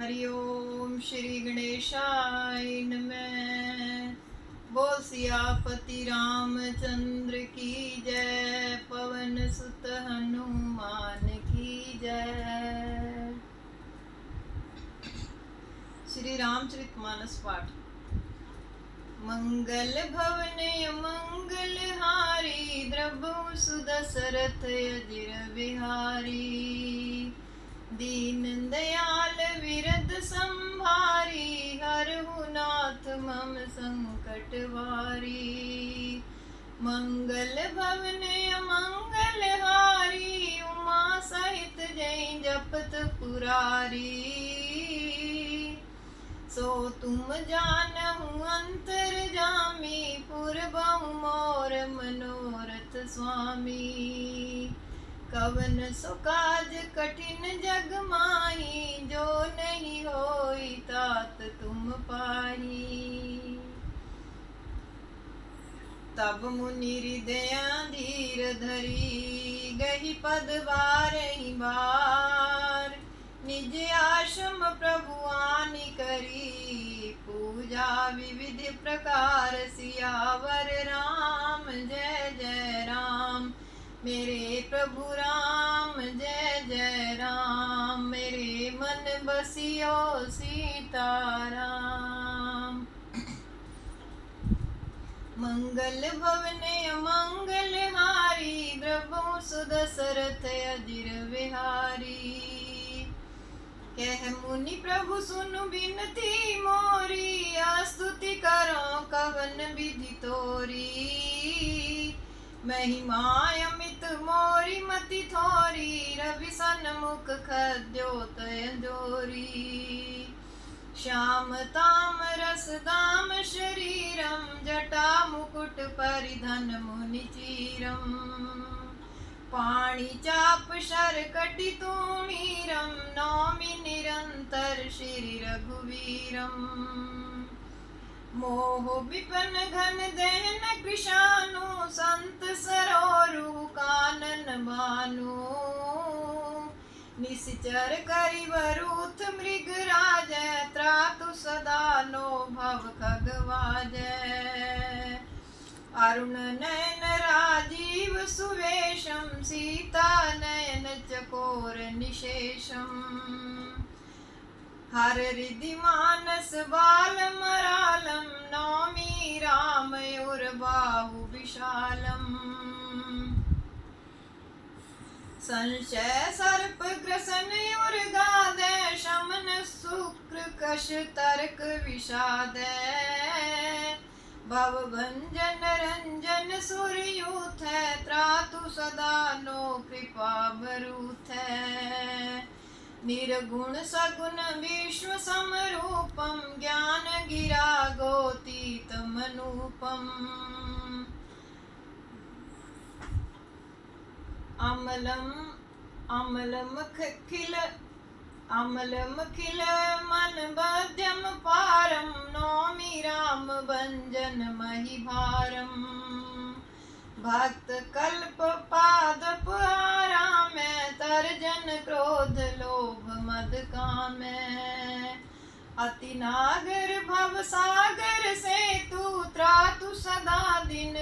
हरि ओम श्री गणेशाय नमः। बोल सियापति रामचंद्र की जय, पवन सुत हनुमान की जय। श्री रामचरितमानस पाठ। मंगल भवन मंगल हारी, द्रभु सुदशरथ अजिर बिहारी। दीन दयाल विरद संभारी, हरहु नाथ मम संकट वारी। मंगल भवन अमंगल हारी, उमा सहित जय जपत पुरारी। सो तुम जानहु अंतर जामी, पुरबहु मोर मनोरथ स्वामी। कवन सो काज कठिन जग माही, जो नहीं होई तात तुम पाही। तब मुनि हृदय धीर धरी, गही पद बारहि बार। निज आश्रम प्रभु आनि करी, पूजा विविध प्रकार सियावर राम। जय जय राम मेरे प्रभु राम, जय जय राम मेरे मन बसियो सीताराम। मंगल भवन अमंगल हारी, द्रभु सुदशरथ अजिर बिहारी। कह मुनि प्रभु सुनु बिनती मोरी, स्तुति करो कवन विधि तोरी। महिमा अमित मोरी मति थोरी, रवि सन्मुख खद्योत जोरी। श्याम ताम रस दाम शरीरम, जटा मुकुट परिधन मुनि चीरम। पाणि चाप शर कटि तूणीरम, नौमि निरंतर श्री रघुवीरम। मोह विपन घन दहन कृशानु, संत सरोरु कानन भानु। निश्चर करि वरुथ मृग राज, त्रातु सदा नो भव खगवाज। अरुण नयन राजीव सुवेशम, सीता नयन चकोर निशेषम। हर हृदि मानस बाल मरालम, नौमि राम बाहु विशालम। संशय सर्प ग्रसन गादे, शमन शुक्र कश तर्क विषाद। भव भंजन रंजन सुरयूथ, त्रातु सदा नो कृपा बरूथ। निर्गुण सगुण विश्व समरूपम, ज्ञान गिरा गोतीतम अनुपम। अमलम खिल मन बध्यम पारम, नौमि राम भंजन मही भारम। भक्त कल्प पादप आरामै, तर्जन क्रोध लोभ मद कामै। अति नागर भव सागर सेतु, त्रातु सदा दिन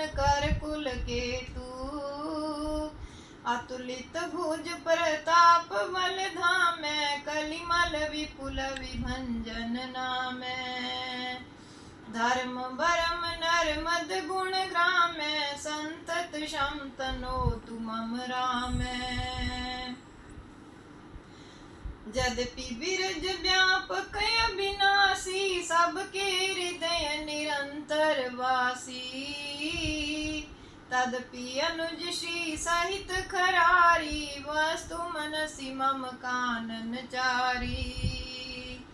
कर कुल केतु। अतुलित भुज प्रताप बल धामै, कलिमल विपुल विभंजन नामै। धर्म बरम नरमद गुण ग्रामै, संतत शम तनोतु मम रामै। यद्यपि बिरज व्यापक अविनाशी, सबके हृदय निरंतर वासी। तदपि अनुज श्री सहित खरारी, वस्तु मनसि मम कानन चारी।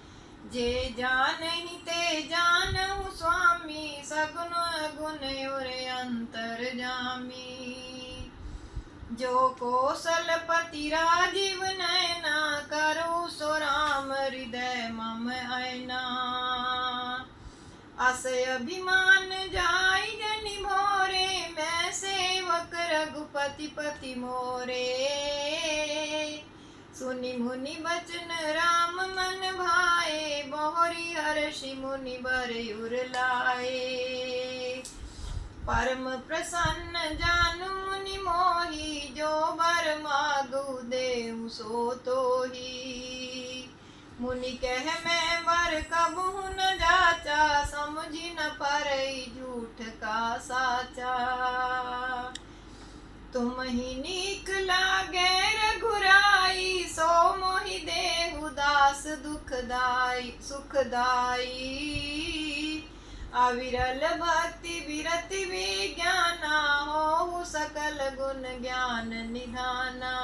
जे जानहि ते जानहु स्वामी, सगुण गुण और अंतर जामी। जो कौशलपति राजीव नयना, करो सो राम हृदय मम ऐना। अस अभिमान जाई जनि भोरे, मैं सेवक रघुपति पति मोरे। सुनि मुनि बचन राम मन भाए, बहुरी हर्षि मुनि बर लाए। परम प्रसन्न जानु मुनि मोहि, जो बर मागु देहु सो तोहि। मुनि कह मैं वर कबहु न जाचा, समझि न परई झूठ का साचा। तुम ही नीक लागे रघुराई, सो मोहि देहु दास दुखदाई सुखदाई। अविरल भक्ति विरति विज्ञाना, होहु सकल गुण ज्ञान निधाना।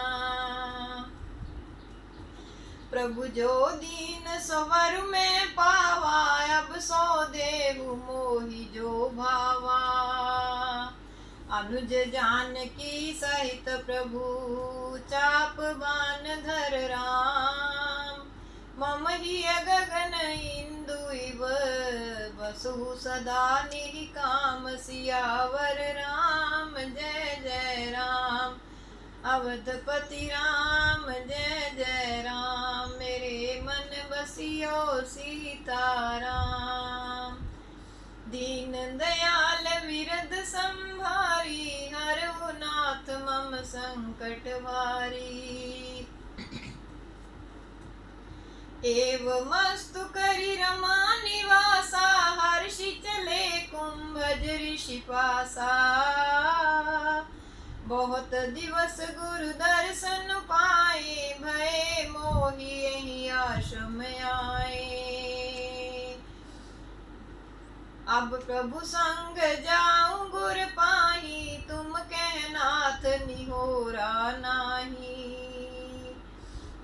प्रभु जो दीन स्ववर में पावा, अब सो देहु मोहि जो भावा। अनुज जानकी सहित प्रभु, चाप बान धर राम। मम हिय गगन इंदु इव, बसु सदा निहि काम। सियावर राम जय जय राम, अवधपति राम जय जय राम। मेरे मन बसियो सीताराम। दीन दयाल विरद संभारी, हरहु नाथ मम संकट भारी। एवमस्तु करि रमा निवासा, हर्षि चले कुंभज ऋषि पासा। बहुत दिवस गुरु दर्शन पाए, भय मोहि यही आश्रम आए। अब प्रभु संग जाऊं गुर पाही, तुम कह नाथ निहोरा नाही।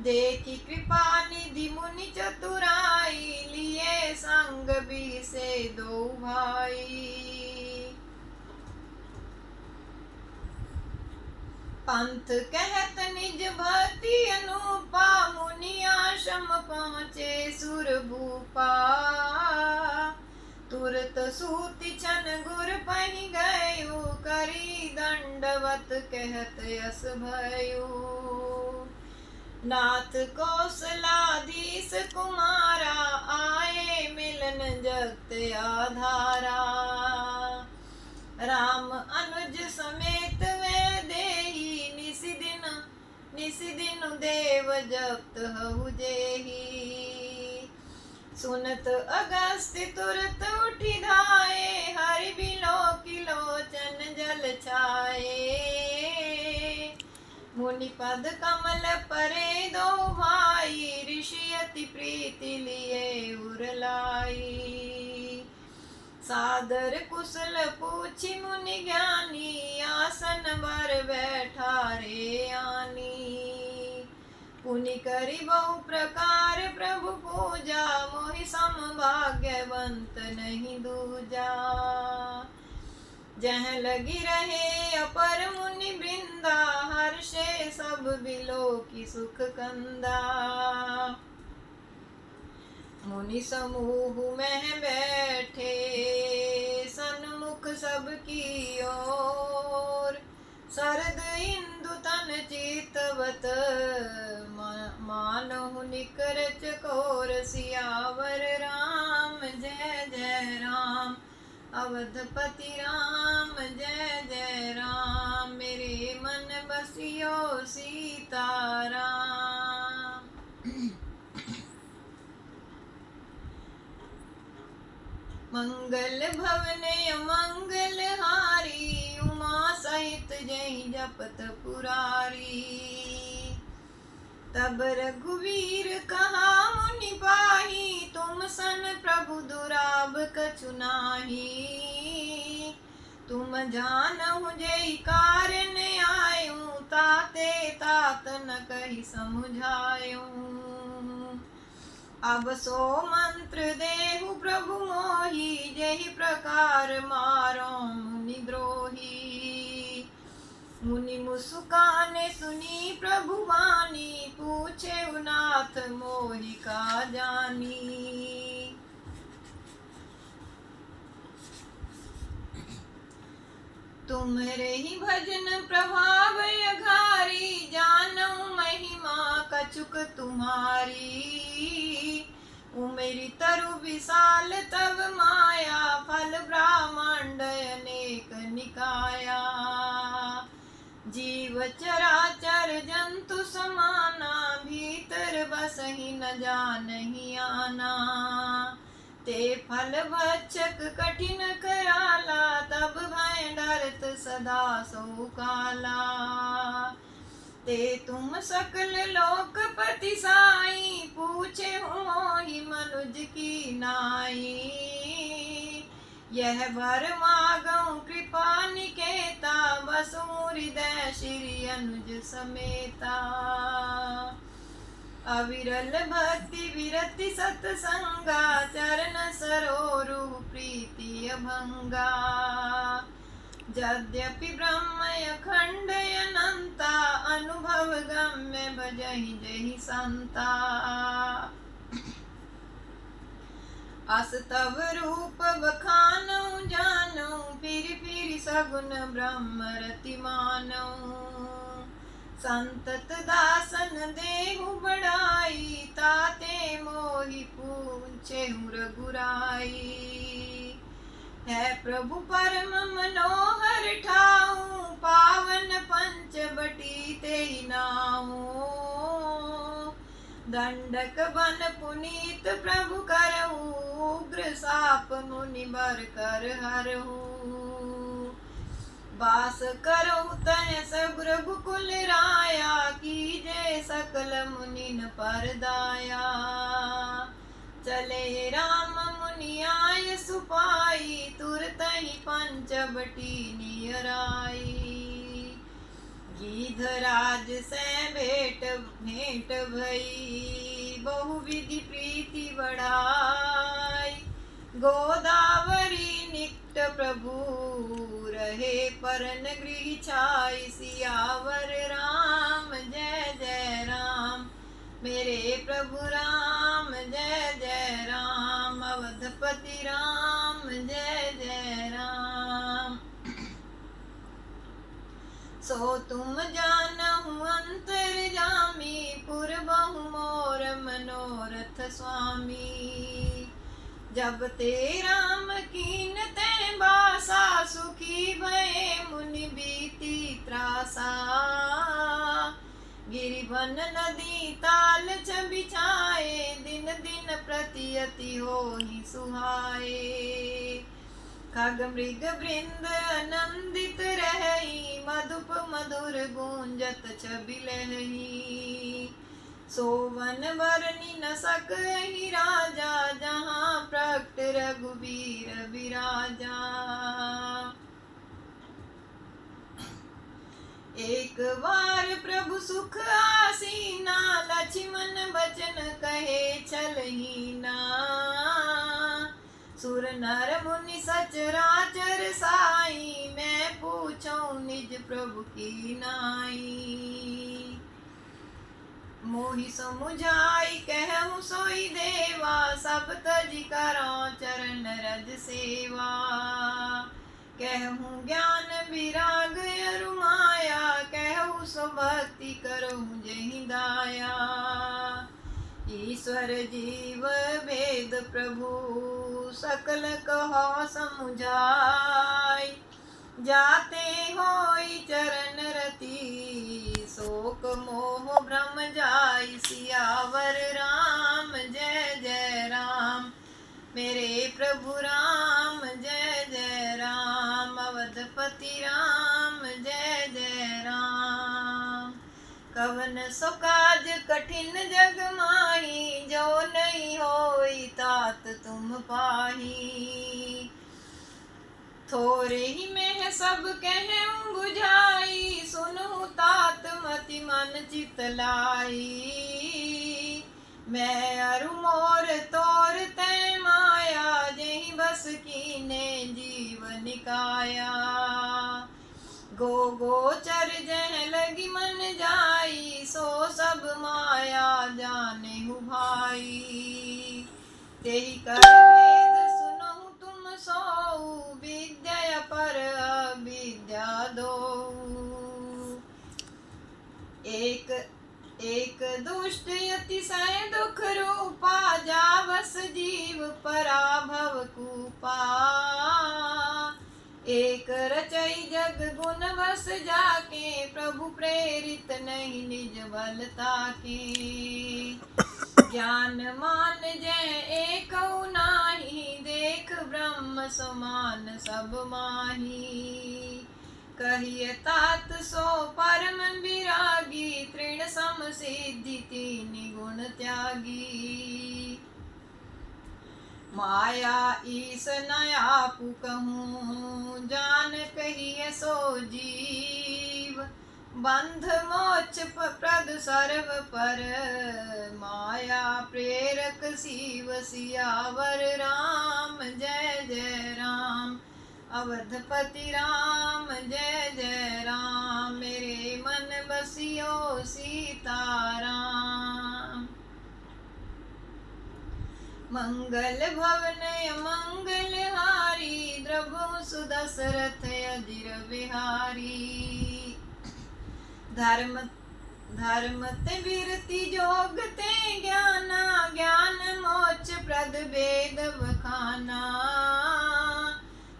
देखी कृपा निधि मुनि चतुराई, लिए संग भी से दो भाई। पंथ कहत निज भक्ति अनुपा, मुनि आश्रम पहुँचे सुर भूपा। तुरत सूति छन गुर पहि गयो, करी दंडवत कहत यस भयो। नाथ कौशलाधीश कुमारा, आए मिलन जगत आधारा। राम अनुज समेत वे देही, निसि दिन देव जगत हहु जेही। सुनत अगस्त्य तुरत उठि धाये, हरि बिलोकि लोचन जल छाये। मुनि पद कमल परे दो भाई, ऋषि अति प्रीति लिए उर लाई। सादर कुशल पूछि मुनि ज्ञानी, आसन बर बैठा रे आनी। पुनि करि बहु प्रकार प्रभु पूजा, मोहि सम भाग्यवंत नहीं दूजा। जह लगी रहे अपर मुनि वृंदा, हर्षे सब बिलोकि सुख कंदा। मुनि समूह में बैठे, सन्मुख सबकी ओर। शरद इंदु तन चितवत, मानहु निकर चकोर। सियावर राम जय जय राम, अवधपति राम जय जय राम। मेरे मन बसियो सीताराम। मंगल भवन मंगल हारी, उमा सहित जय जपत पुरारी। तब रघुवीर कहा मुनि पाही, तुम सन प्रभु दुराब कछु नाही। तुम जानहु जेहि कारण आयूं, ताते तात न कहि समुझायूं। अब सो मंत्र देहु प्रभु मोहि, जेहि प्रकार मारो मुनि द्रोही। मुनि मुस्काने सुनी प्रभु वाणी, पूछे नाथ मोहि का जानी। तुमरे ही भजन प्रभाव अघारी, जानऊ महिमा कछुक तुम्हारी। उमेरी तरु विशाल तब माया, फल ब्रह्मांड अनेक निकाया। जीव चराचर जंतु समाना, भीतर बसहि न जानहि आना। ते फल भक्षक कठिन कराला, तब भय डरत सदा सो काला। ते तुम सकल लोकपति साई, पूछे मोहि मनुज की नाई। यह वर मागऊं कृपा निकेता, बसु हृदय श्री अनुज समेता। अविरल भक्ति विरति सत्संगा, चरण सरोरु प्रीति अभंगा। यद्यपि ब्रह्म अखंड अनंता, अनुभव गम्य भजहि जहि संता। अस तव रूप बखानऊ जानऊ, फिर सगुन ब्रह्म रति मानऊ। संतत दासन देहु बढ़ाई, ताते मोहि पूछे रघुराई। है प्रभु परम मनोहर ठाऊ, पावन पंचवटी तेहि नाऊ। दंडक बन पुनीत प्रभु करहु, उग्र साप मुनि बर कर हरहु। वास करो तय सब रघुकुल राया, कीजे सकल मुनिन पर दाया। चले राम मुनि आय सुपाई, तुरतहि पंचवटी नियर आई। गीधराज से भेंट भई, बहुविधि प्रीति बढ़ाई। गोदावरी निकट प्रभु रहे, परन गृह छाई। सियावर राम जय जय राम, मेरे प्रभु राम जय जय राम। अवधपति राम जय जय राम। सो तुम जानहु अंतर्यामी, पुरबहु मोर मनोरथ स्वामी। जब ते राम कीन ते बासा, सुखी भये मुनि बीती त्रासा। गिरिवन नदी ताल छ बिछाए, दिन दिन प्रति अति होहि सुहाए। खग मृग वृंद आनंदित रही, मधुप मधुर गूंजत छबिलहि। सोवन बरनि न सकहि राजा, जहाँ प्रकट रघुबीर बिराजा। एक बार प्रभु सुख आसीना, लक्ष्मण बचन कहे छलहीना। सुर नर मुनि सचराचर साई, मैं पूछूं निज प्रभु की नाई। मोहि समुझाई कहूँ सोई देवा, सब तजि करो चरण रज सेवा। कहूँ ज्ञान विराग अरु माया, कहूँ सो भक्ति करहूँ जहि दाया। ईश्वर जीव वेद प्रभु, सकल कहो समुझाई। जाते होई चरण रति, शोक मोह भ्रम जाई। सियावर राम जय जय राम, मेरे प्रभु राम जय जय राम। अवधपति राम जय जय राम। कवन सो काज कठिन जग माही, जो नहीं होई तात तुम पाही। थोरे ही में सब कहूँ बुझाई, सुनहु तात मति मन चित लाई। मैं अरु मोर तोर तै माया, जेहि बस कीने जीव निकाया। गो गोचर जह लगी मन जाई, सो सब माया जानेहु भाई। तेहि कर भेद सुनहु तुम सोऊ, विद्या पर अविद्या एक एक दुष्ट अतिशय दुख रूपा, जावस जीव पराभव कूपा। एक रचई जग गुण बस जाके, प्रभु प्रेरित नहीं निज बलता के। ज्ञान मान जय एक नाही, देख ब्रह्म समान सब माही। कहिए तात सो परम विरागी, तृण सम सिद्धि तीन गुण त्यागी। माया ईस न आपु कहूँ, जान कहिए सो जीव। बंध मोक्ष प्रद सर्व पर, माया प्रेरक शिव सियावर राम। जय जय राम अवधपति राम, जय जय राम। मेरे मन बसियो सीताराम। मंगल भवन मंगल हारी, द्रभु सुदशरथ अजिर बिहारी। धर्म धर्म ते वीरति जोग ते ज्ञाना, ज्ञान मोक्ष प्रद वेद बखाना।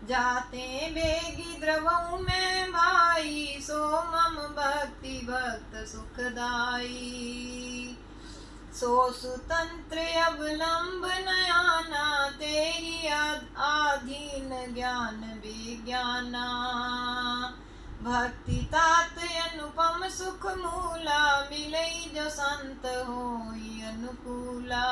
जाते बेगी द्रवऊ में भाई, सो मम भक्ति भक्त सुखदाई। सो सुतंत्र अवलंब नयाना, तेहि आधीन ज्ञान विज्ञाना। भक्ति तात अनुपम सुख मूला, मिलई जो संत होई अनुकूला।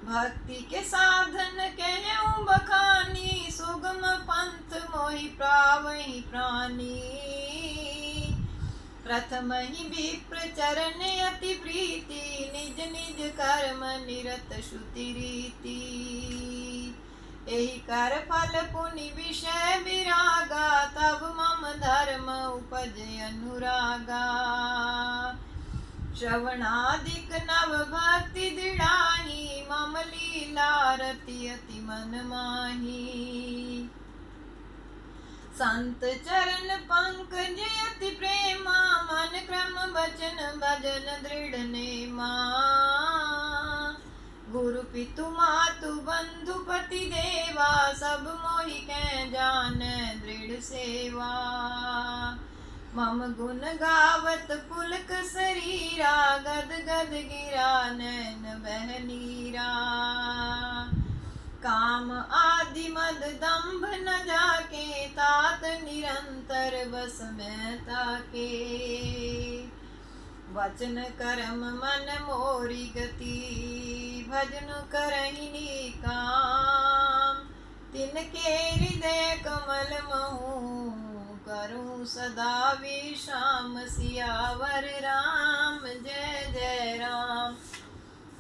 भक्ति के साधन कहूँ बखानी, सुगम पंथ मोहि पावहि प्राणी। प्रथम ही विप्र चरण अति प्रीति, निज निज कर्म निरत श्रुति रीति। एहि कर फल पुनि विषय विरागा, तब मम धर्म उपज अनुरागा। श्रवणादिक नव भक्ति दृढ़ाही, मम लीला रति अति मन माही। संत चरण पंकज अति प्रेमा, मन क्रम वचन भजन दृढ़ नेमा। गुरु पितु मातु बंधु पति देवा, सब मोहि कै जानै दृढ़ सेवा। मम गुण गावत पुलक शरीरा, गद गद गिरा नैन बह नीरा। काम आदि मद दंभ न जाके, तात निरंतर बस में ताके। वचन कर्म मन मोरी गति, भजन करहिनी काम। तिनके हृदय कमल महु, करूं सदा विश्राम। सियावर राम जय जय राम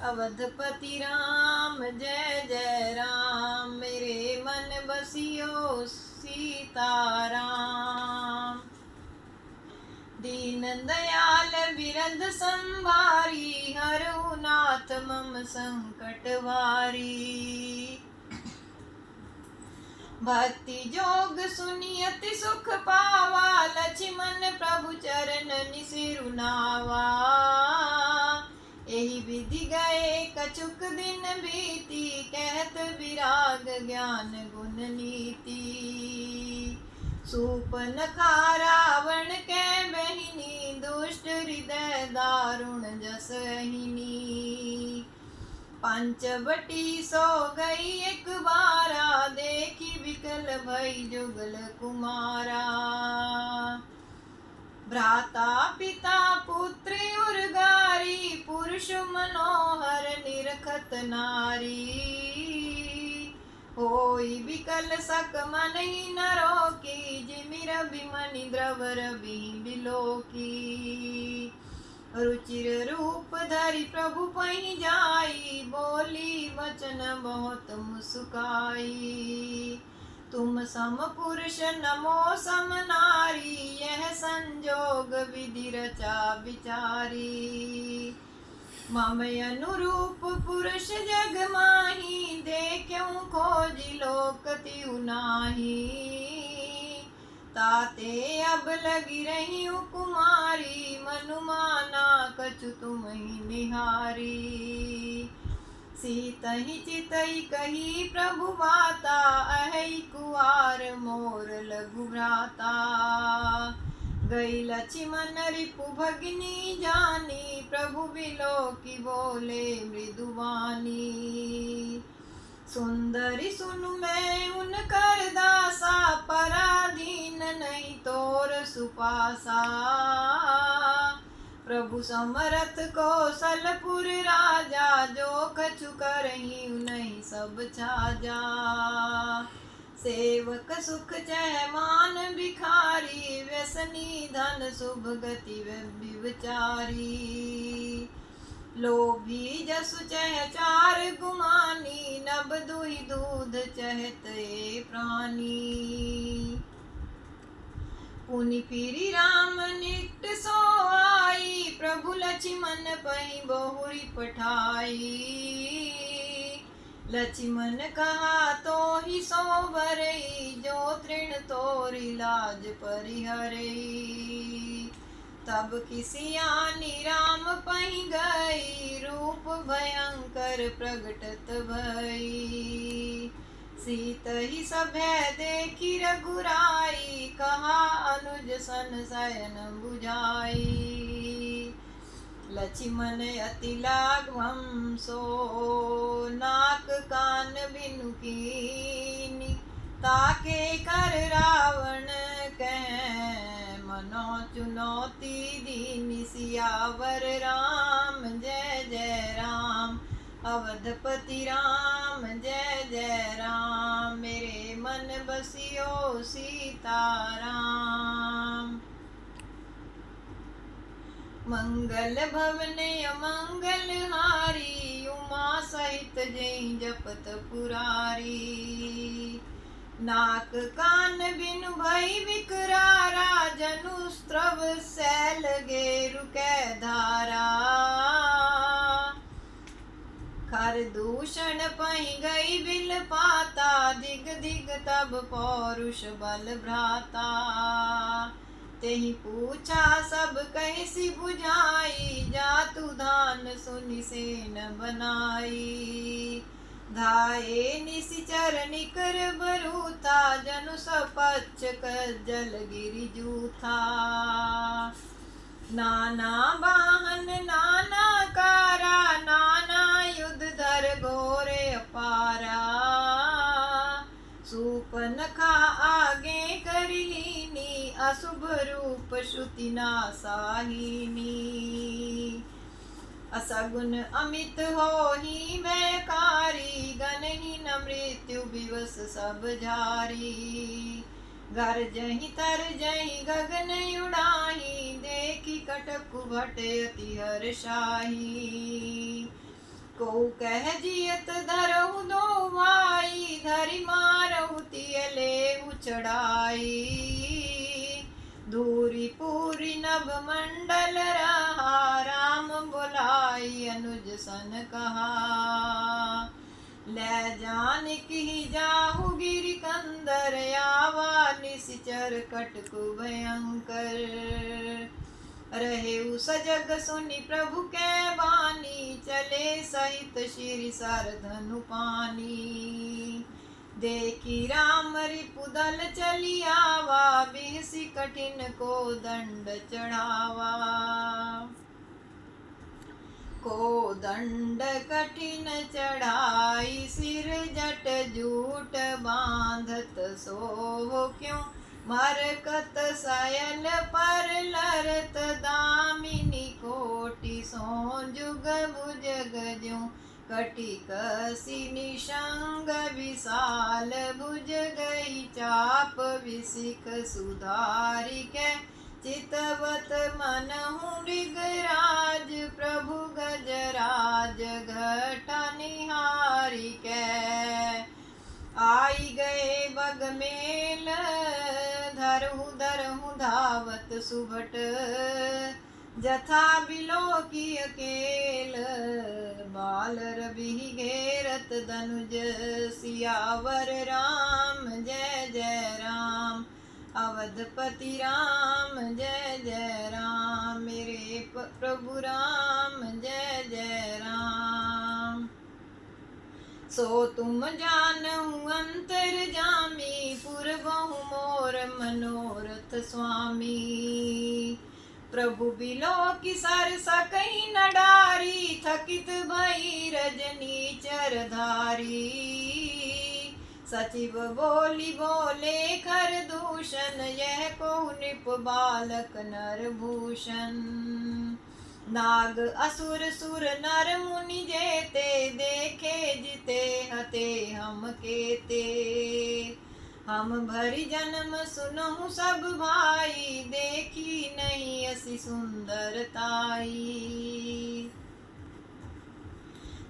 अवधपति राम, जय जय राम। मेरे मन बसियो सीताराम। दीन दयाल बिरद संभारी, हरहु नाथ मम संकट वारी। भक्ति जोग सुनियति सुख पावा, लक्ष्मण प्रभु चरण निसिरुनावा। एहि विधि गए कछुक दिन बीती, कहत विराग ज्ञान गुण नीति। सूपनखा रावण कै बहिनी, दुष्ट हृदय दारुण जसहिनी। पंचवटी सो गई एक बारा, देखी विकल भई जुगल कुमारा। भ्राता पिता पुत्र उर्गारी, पुरुष मनोहर निरखत नारी। होई विकल सक मन ही नरो की, जिमिर बिमनि द्रवर बिलोकी। रुचिर रूप धरि प्रभु पहि जाई, बोली वचन बहुत मुस्काई। तुम सम पुरुष नमो सम नारी, यह संजोग विधि रचा विचारी। मम अनुरूप पुरुष जग माही, देखूं खोजि लोक तिउ नाही। ताते अब लगी रही कुमारी, मनुमाना कछु तुम ही निहारी। सीतहि चितहि कही प्रभु बाता, अहि कुआर मोर लघु भ्राता। गई लक्ष्मण रिपु भगिनी जानी, प्रभु बिलो की बोले मृदुवानी। सुंदरी सुनु मैं उनकर दासा, पराधीन नहीं तोर सुपासा। प्रभु समरथ कौशलपुर राजा, जो कछु करही नहीं सब छाजा। सेवक सुख चह मान भिखारी, व्यसनी धन शुभ गति विचारी। लोभी जसु चह चार गुमानी, नब दुहि दूध चहत ए प्राणी। पुनि फिरि राम निकट सो आई, प्रभु लक्ष्मण पहि बहुरी पठाई। लक्ष्मण कहा तो ही सो बरई, जो तृण तोरि लाज परिहरई। तब किसी आनी राम पहि गई, रूप भयंकर प्रगटत भई। सीतहि सभय देखी रघुराई, कहा अनुज सन शयन बुझाई। लक्ष्मण अति लाघवं सो, नाक कान बिनु कीनी। ताके कर रावण कह, मनो चुनौती दीनी। सियावर राम जय जय राम, अवधपति राम जय जय राम। मेरे मन बसियो सीताराम। मंगल भवन अमंगल हारी, उमा सहित जय जपत पुरारी। नाक कान बिनु भई विकरारा, जनु स्त्रव सैल गेरु कै धारा। खर दूषण पहि गई बिल पाता, दिग दिग तब पौरुष बल भ्राता। तेहि पूछा सब कैसी बुझाई, जातु धान सुनि सेन बनाई। धाये निशिचर निकर बरूथा, जनु सपच्छ जल गिरि जूथा। नाना वाहन नाना कारा, नाना युध धर घोरे अपारा। सूपनखा आगे करीनी, अशुभ रूप श्रुति नासाहिनी। असगुन अमित होहि वैकारी, गनहीन मृत्यु विवश सब झारी। गरजहि तरजहि गगन उड़ाही, देखि कटकु भट अति हर्षाही। को कह जियत धरहु दो भाई, धरि मारहु तिय लेहु चढ़ाई। धूरी पूरी नभ मंडल रहा, राम बोलाई अनुज सन कहा। ले जानकी जाहु गिरि कंदर, आवा निशिचर कटकु भयंकर। रहेउ सजग सुनि प्रभु कै बानी, चले सहित श्री सरधनु पानी। देखी राम रिपुदल चली आवा, बिहसी कठिन को दंड चढ़ावा। को दंड कठिन चढ़ाई, सिर जट जूट बांधत सो। क्यों मरकत सयल पर लरत, दामिनी कोटि सो जुग भुजग ज्यों। कटिक निशंग विशाल, भुज गई चाप विसिख सुधारि कै। चितवत मनहु मृगराज, प्रभु गजराज घटा निहारी कै। आई गए बगमेल, धरहु धरहु धावत सुभट। जथा बिलो की अकेल, बाल रवि घेरत धनुज। सियावर राम जय जय राम, अवधपति राम जय जय राम, मेरे प्रभु राम जय जय राम। सो तुम जानहु अंतरजामी, पुरबहु मोर मनोरथ स्वामी। प्रभु बिलो की सरसा कहीं न डारी, थकित भई रजनी चरधारी। सचिव बोली बोले खर दूषण, यह को नृप बालक नर भूषण। नाग असुर सुर नर मुनि जेते, देखे जिते हते हम केते। हम भरी जन्म सुनहु सब भाई, देखी नहीं असी सुंदरताई।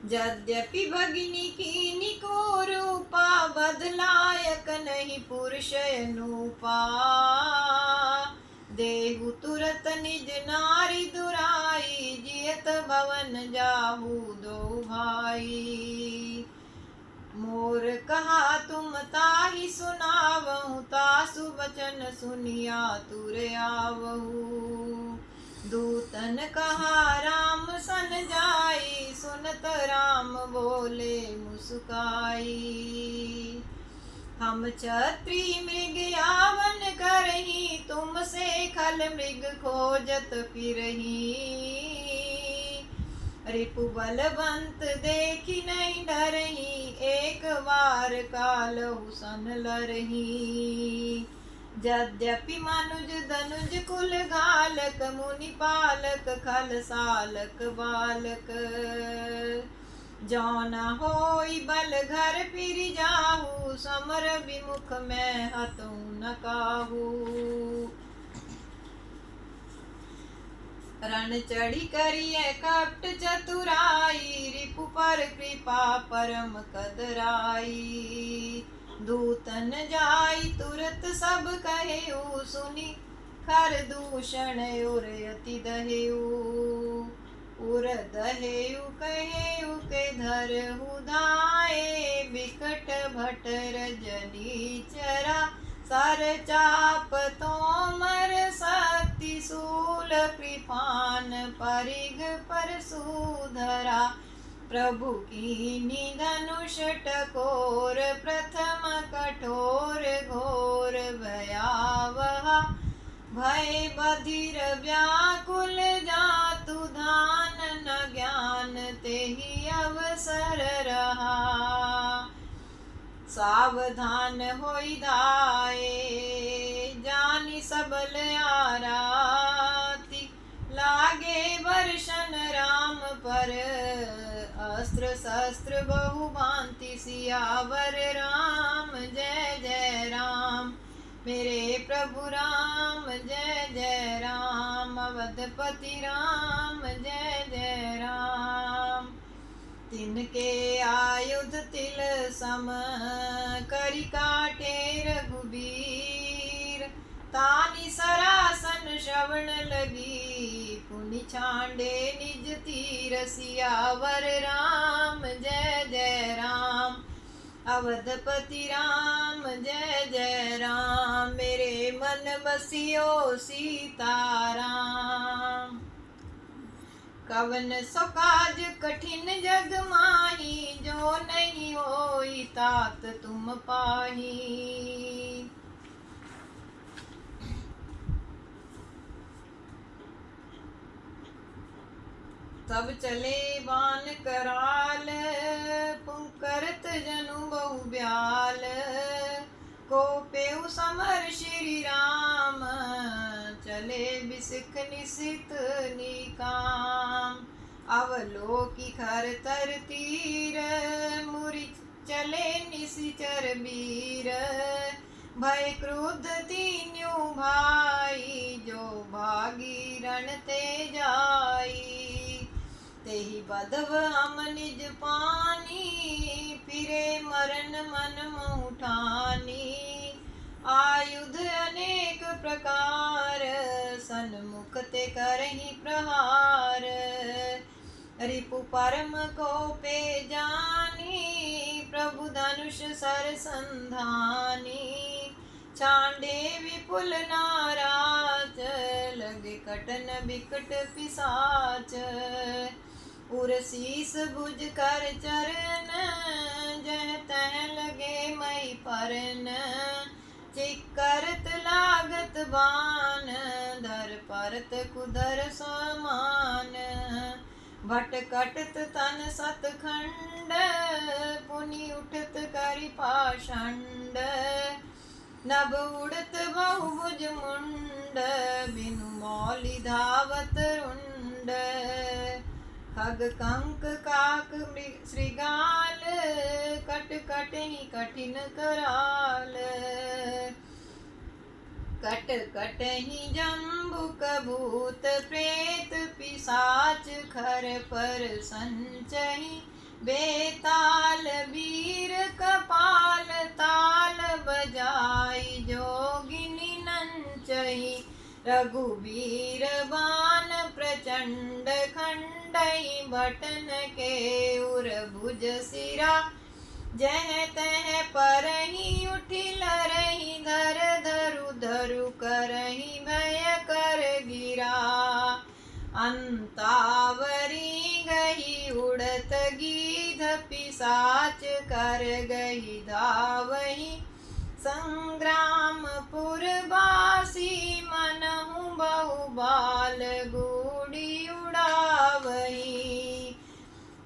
यद्यपि भगिनी कीनी को रूपा, बदलायक नहीं पुरुष अनूपा। देहु तुरत निज नारी दुराई, जियत भवन जाहु दो भाई। मोर कहा तुम ताहि सुनावहु, तासु बचन सुनिया तुर आवहु। दूतन कहा राम सन जाई, सुनत राम बोले मुस्काई। हम क्षत्रि मृग यावन करही, तुमसे खल मृग खोजत फिरही। रिपु बलवंत देखी नहीं डरही, एक बार कालहु सन लरही। यद्यपि मनुज धनुज कुल घालक, मुनि पालक खल सालक बालक। जौना होई बल घर फिर जाहू, समर विमुख मैं हतु न काहू। रण चढ़ी करिए कपट चतुराई, रिपु पर कृपा परम कदराई। दूतन जाई तुरत सब कहेऊ, सुनी खर दूषण उर अति दहेऊ। उर दहेऊ कहेऊ के धरहु धाये, बिकट भट रजनी चरा। सर चाप तोमर शक्ति शूल, कृपान परिग परशुधरा। प्रभु कीनी धनुष टकोर, प्रथम कठोर घोर भयावह। भय बधिर व्याकुल जातु, धान न ज्ञान तेहि अवसर रहा। सावधान होई धाये, जानि सबल आराती। लागे वर्षन राम पर, अस्त्र शस्त्र बहु भांति। सियावर राम जय जय राम, मेरे प्रभु राम जय जय राम। अवधपति राम जय जय राम। तिनके आयुध तिल सम, करि काटे रघुबीर। तानि सरासन श्रवण लगी, पुनि छांडे निज तीर। सियावर राम जय जय राम, अवधपति राम जय जय राम। मेरे मन बसियो सीताराम। कवन सो काज कठिन जग माही, जो नहीं होई तात तुम पाही। तब चले बान कराल, पुंकरत जनु बहु ब्याल। कोपेउ समर श्री राम, चले बिसिख निशित निकाम। अवलोकी खर तर तीर, मुरि चले निशिचर वीर। भय क्रुद्ध तीन्यू भाई, जो भागी रण ते जाई। तेहि बधव हम निज पानी, फिरे मरण मन मोह ठानी। आयुध अनेक प्रकार, सन्मुख ते करहि प्रहार। रिपु परम कोपे जानी, प्रभु धनुष सर संधानी। छांडे विपुल नाराज, लगे कटन बिकट पिसाच। उर शीस भुज कर चरण, जह तह लगे मई परन। चिकरत लागत बान, धर परत कुदर समान। भट कटत तन सतखंड, पुनि उठत करि पाषंड। नभ उड़त बहुभुज मुंड, बिनु मौलि धावत रुंड। खग कंक काक श्रृगाल, कट कटहि कठिन कराल। कट कटहि जम्बुक भूत प्रेत पिशाच, खर पर संचहि बेताल। वीर कपाल ताल, बजाई जोगिनी नंचहि। रघुवीर बान प्रचंड, खंडहि बटन के उर भुज सिरा। जह तह परहि उठि लरहि, धर धरु धरु करहि भय कर गिरा। अंतावरी गही उड़त गीध, पिशाच कर गही धावहि। संग्रामपुर बासी, मनहु बहुबाल गूढ़ी उड़ावही।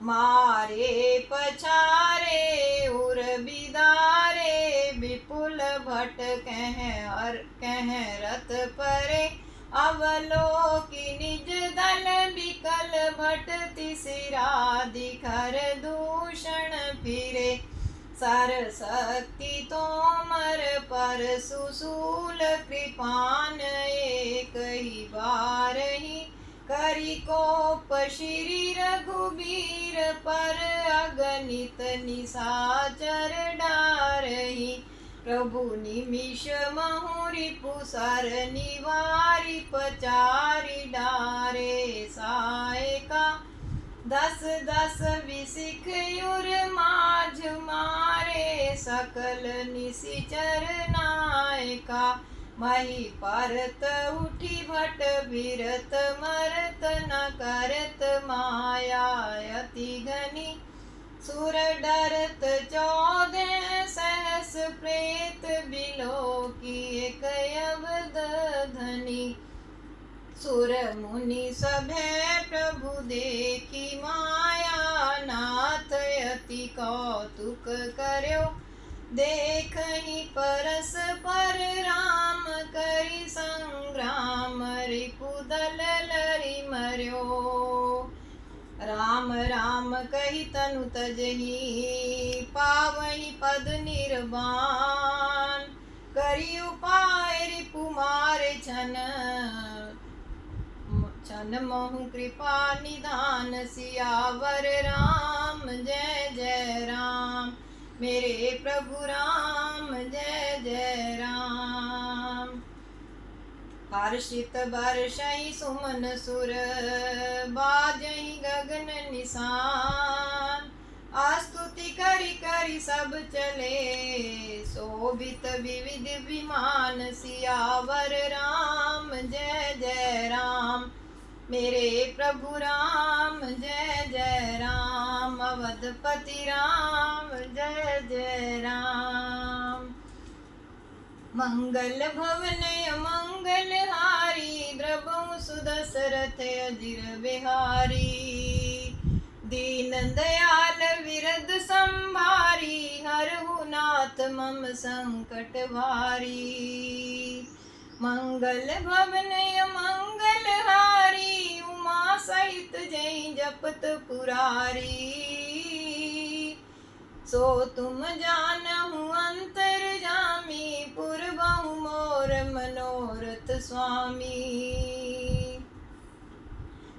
मारे पछारे उर बिदारे, विपुल भट कह रथ परे। अवलोकि निज दल, बिकल भट तिसिरा। दिखर दूषण फिरे, सर शक्ति तोमर पर सुशूल। कृपान एक ही बारहि, करि कोप श्री रघुबीर पर। अगणित निशाचर डारहि, प्रभु निमिष महु रिपुसर। निवारि पचारि डारे सायका, दस दस विसिख युर माझ मारे। सकल निशिचर नायका, मही परत उठी भट बिरत। मरत न करत माया अति घनी, सुर डरत 14 सहस प्रेत। बिलोकी एक अवध धनी, सुर मुनि सभै प्रभु देखी माया। नाथ अति कौतुक कर्यो, देखहि परस्पर राम। करि संग्राम रिपुदल लरि मर्यो। राम राम कहि तनु तजहि, पावहि पद निर्वाण। करि उपाय रिपु मारे छन, छन महु कृपा निधान। सियावर राम जय जय राम, मेरे प्रभु राम जय जय राम। हर्षित बरषहि सुमन सुर, बाजहि गगन निशान। स्तुति करि करि सब चले, शोभित विविध विमान। सियावर राम जय जय राम, मेरे प्रभु राम जय जय राम। अवधपति राम जय जय राम। मंगल भवन मंगल हारी, द्रवहु सुदशरथ अजिर बिहारी। दीन दयाल विरद संभारी, हरहु नाथ मम संकट भारी। मंगल भवन मंगल हारी, उमा सहित जय जपत पुरारी। सो तुम जानहु अंतर्यामी, पुरबहु मोर मनोरथ स्वामी।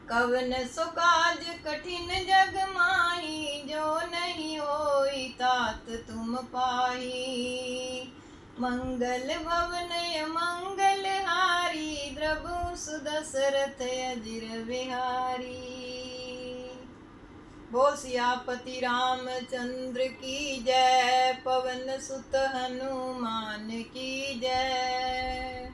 कवन सो काज कठिन जग माही, जो नहीं होई तात तुम पाही। मंगल भवन मंगल हारी, द्रवहु सुदशरथ अजिर बिहारी। बोल सियापति रामचंद्र की जय, पवन सुत हनुमान की जय।